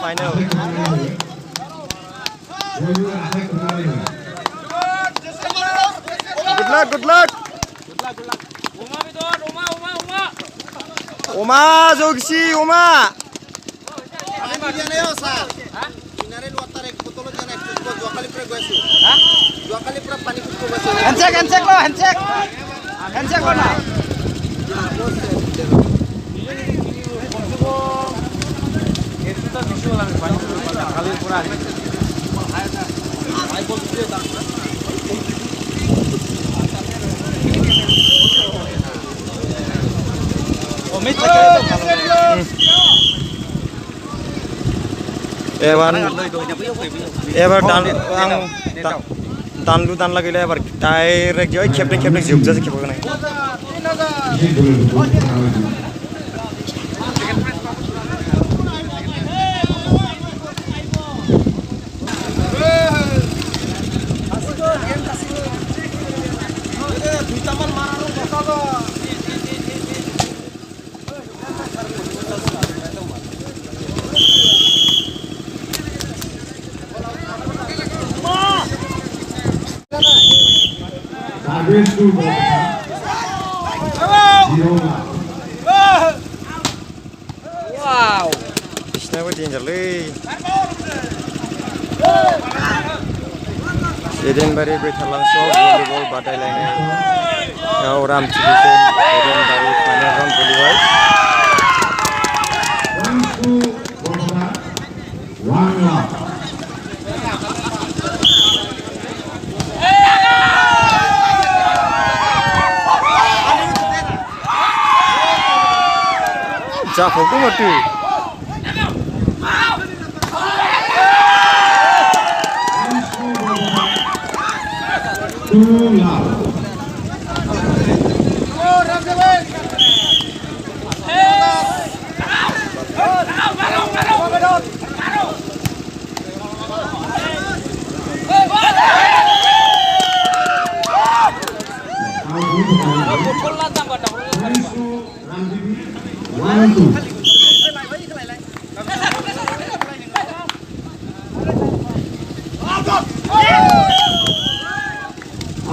Final. Good luck. Oma, Jogsi, Oma. Handshake mana? Ever dan lagi lebar direct joy captain jump jasa kepo kena. Wow, it's never dangerous. Edenbari West langsung volleyball badai-badai. Orang cilik Edenbari final round volleyball. Jauh tu mati.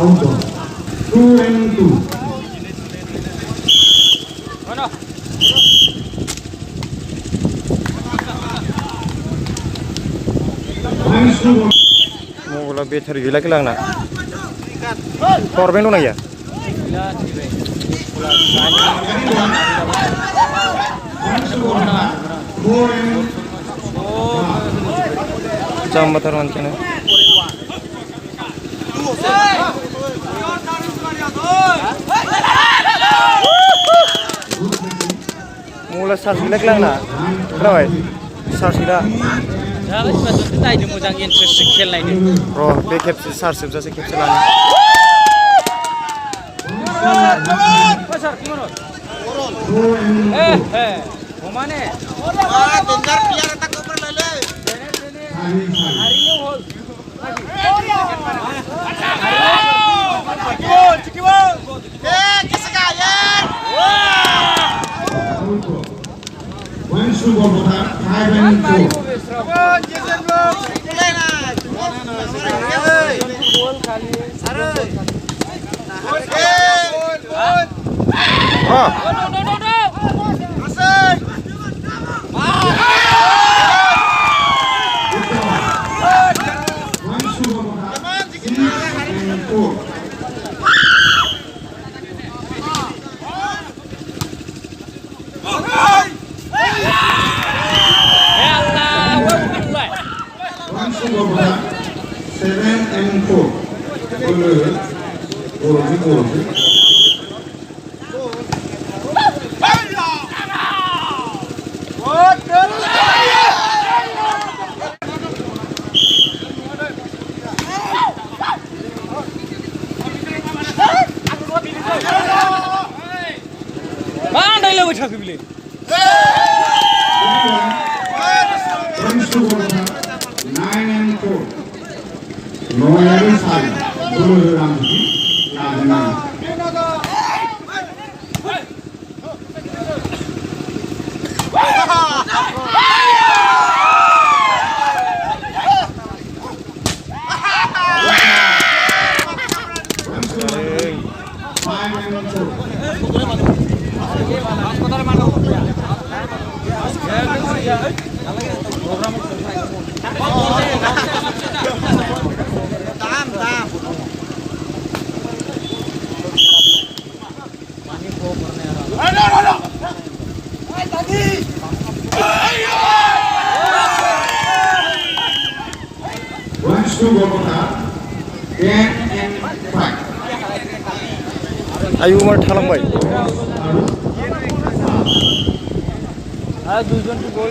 Outdoor. 2-2. Mau bola better gila kilang nak. Korban mana ya? Jam betul macam ni. Mula sar silek lang na. Kenapa? Sar sila. Jangan cuma tu kita ini mujang interest skill lain ini. Bro, bekep sar sib jasa kep selani. Pasar gimana? Mana? Dengar biar tak koper lele. Hari ni hol. Once to Bogota, 10 and 5. आयु मार थालांबाय আর দুইজন কি গোল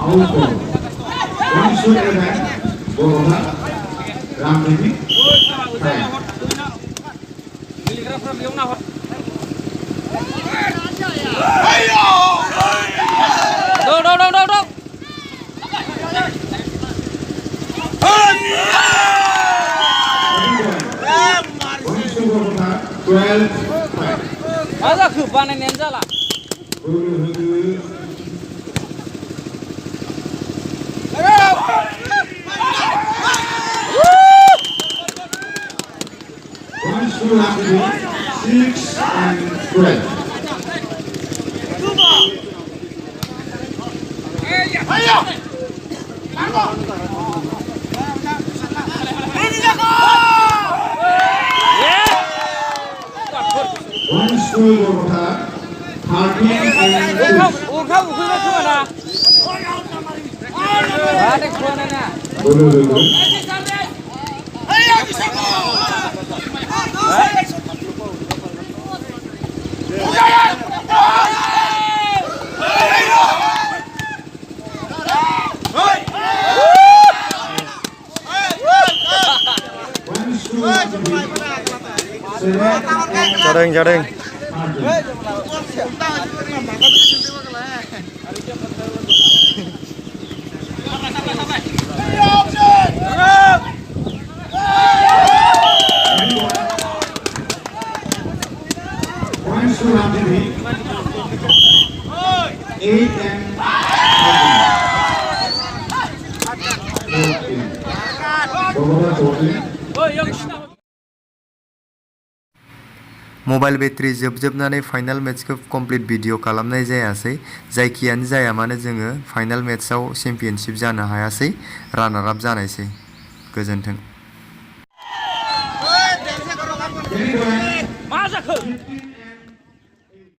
Out goal. Once to 11, Bogota, Ramdevi, 5. Đâu đâu đâu đâu đâu. Once to Bogota, 12, 5. Ada khử ban này nén ra là. Once to Ramdevi, 6 and 12. Once to Bogota, 13 and 6. Uống không uống không mà nào. Đấy con này nè. Gia đình Once to Ramdevi, 8 and 14. Bogota 14. Mobile battery जोबजोबनानै final मेट्सखौ complete video खालामनाय जायासै जायखियानो जाया मानो जोङो final मेट्सआव championship जानो हायासै रानार आप जानायसै गोजोन्थों मा जाखो